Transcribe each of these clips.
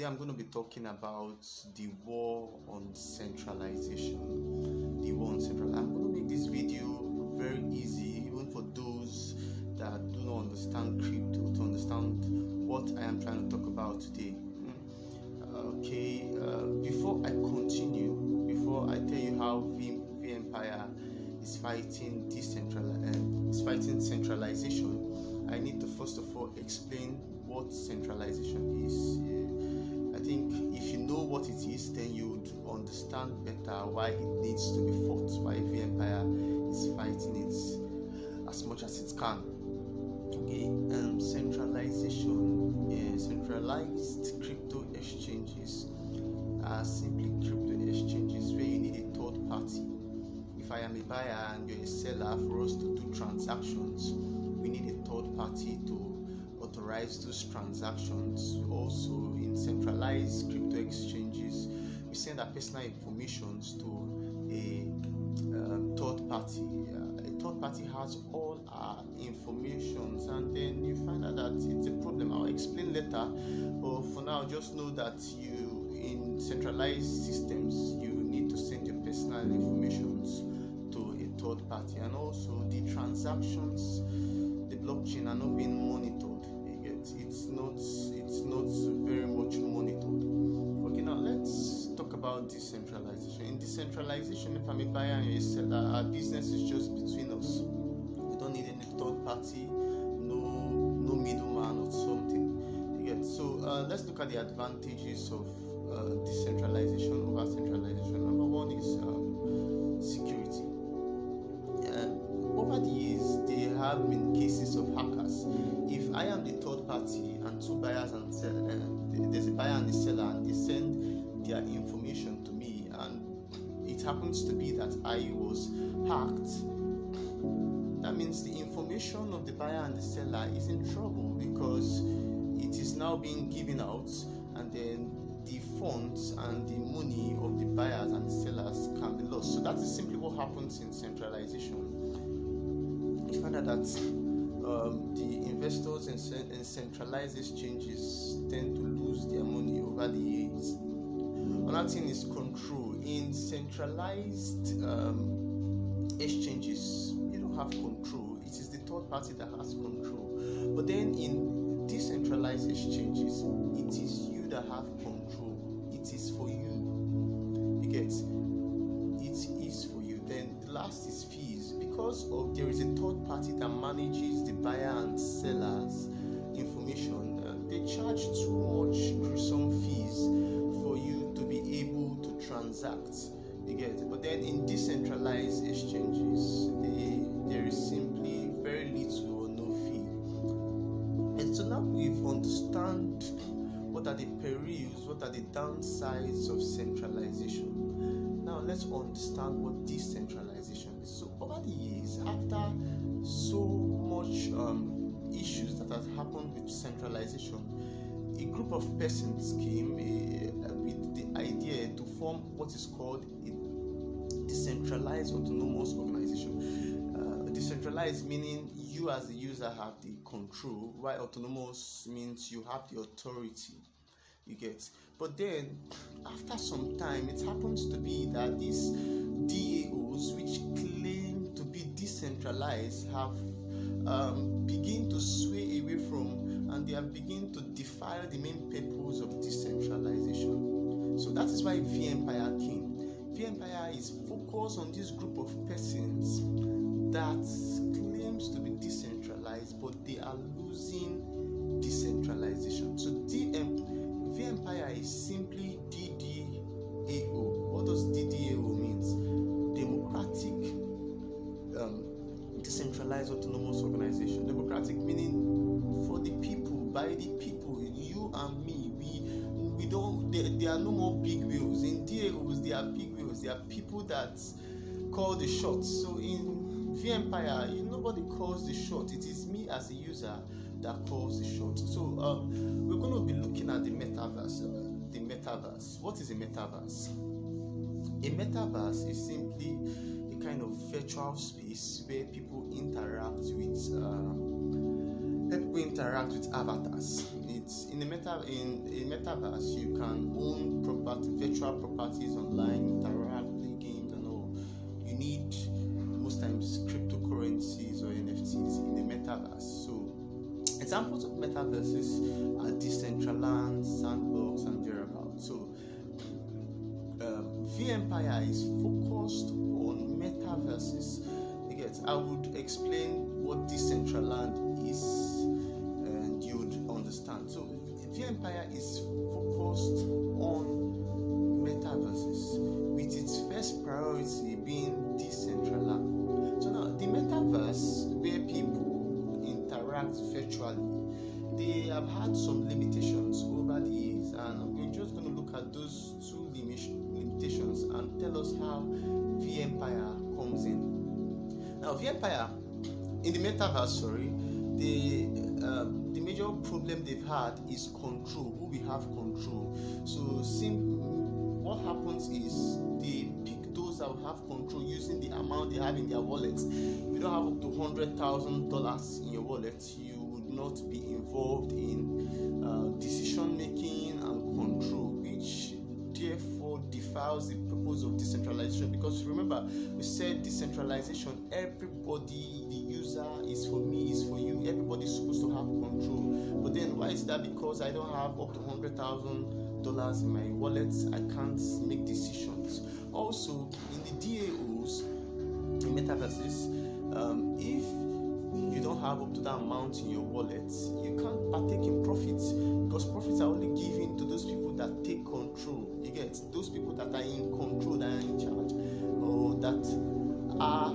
Today I'm going to be talking about the war on centralization. The war on centralization. I'm going to make this video very easy, even for those that do not understand crypto, to understand what I am trying to talk about today. Before I continue, before I tell you how vEmpire is fighting centralization, I need to first of all explain what centralization is. I think if you know what it is, then you would understand better why it needs to be fought, why vEmpire is fighting it as much as it can. Centralization, centralized crypto exchanges are simply crypto exchanges where you need a third party. If I am a buyer and you're a seller, for us to do transactions, we need a third party to authorize those transactions. Also, in centralized crypto exchanges, we send our personal information to a third party. A third party has all our information, and then you find out that it's a problem. I'll explain later, but for now, just know that in centralized systems, you need to send your personal information to a third party, and also the transactions, the blockchain are not being monitored. It's not very much monitored. Okay, now let's talk about decentralization. In decentralization, if I'm a buyer and you're a seller, our business is just between us. We don't need any third party, no middleman or something. So let's look at the advantages of decentralization over centralization. Number one is security. Over the years, there have been cases of hackers. If I am the third party and two buyers and there's a buyer and a seller, and they send their information to me, and it happens to be that I was hacked, that means the information of the buyer and the seller is in trouble, because it is now being given out, and then the funds and the money of the buyers and the sellers can be lost. So that is simply what happens in centralization. You find out that the investors in centralized exchanges tend to lose their money over the years. Another thing is control. In centralized exchanges, you don't have control. It is the third party that has control. But then in decentralized exchanges, it is you that have control. It is for you. You get? It is for you. Then the last is fees. Because there is a third party that manages the buyer and seller's information, they charge too much gruesome fees for you to be able to transact. You get? But then in decentralized exchanges, there is simply very little or no fee. And so now we've understand what are the perils, what are the downsides of centralization. Now let's understand what decentralization is. So over the years, after so much issues that have happened with centralization, a group of persons came with the idea to form what is called a decentralized autonomous organization. Decentralized meaning you as the user have the control, while autonomous means you have the authority. You get? But then after some time, it happens to be that these DAOs, which claim to be decentralized, have begin to sway away from, and they have begin to defy the main purpose of decentralization. So that is why vEmpire came. vEmpire is focused on this group of persons that claims to be decentralized, but they are losing decentralization. So vEmpire is simply DDAO. What does DDAO means? Democratic Decentralized Autonomous Organization. Democratic meaning for the people, by the people, you and me. We don't. There are no more big wheels. In DAOs, there are big wheels. There are people that call the shots. So in vEmpire, nobody calls the shot. It is me as a user that calls the shot. So we're going to be looking at the metaverse. What is a metaverse? A metaverse is simply a kind of virtual space where people interact with help people interact with avatars. It's in a metaverse you can own virtual properties online, interact, play games and all. You need most times cryptocurrencies or NFTs in the metaverse. So examples of metaverses are decentralized, sandbox and thereabouts. So vEmpire is focused on metaverses. I would explain what decentralized is and you'd understand. So vEmpire is focused on metaverses with its first priority being decentralized. So now the metaverse where people interact virtually, they have had some limitations over the years, and we're just going to look at those two limitations and tell us how vEmpire comes in. Now, vEmpire in the metaverse, the major problem they've had is control. Who will have control? So, what happens is they pick those that will have control using the amount they have in their wallets. If you don't have up to $100,000 in your wallet, you would not be involved in decision making and control, which therefore defiles the purpose of decentralization. Because remember, we said decentralization, everybody, the user is for me, is for you, everybody's supposed to have control. But then why is that? Because I don't have up to $100,000 in my wallet, I can't make decisions. Also, in the DAOs, in metaverses, if you don't have up to that amount in your wallet, you can't partake in profits, because profits are only given to those people that take control. You get those people that are in control, that are in charge, or that are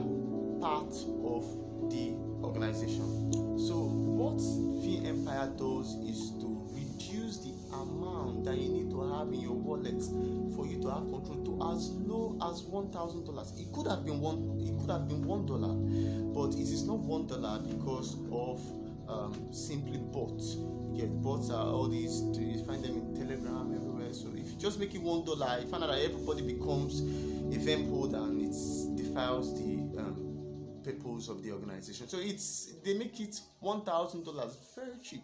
part of the organization. So what vEmpire does is to reduce the amount that you need to have in your wallet for you to have control to as low as $1,000. It could have been $1, but it is not $1 because of simply bots. Bots are all these, you find them in Telegram everywhere. So if you just make it $1, you find out that everybody becomes a vEmp holder, and it defiles the purpose of the organization. So they make it $1,000 very cheap,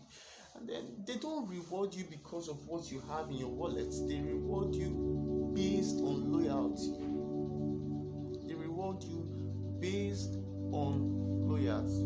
and then they don't reward you because of what you have in your wallet. They reward you based on loyalty. They reward you based on loyalty.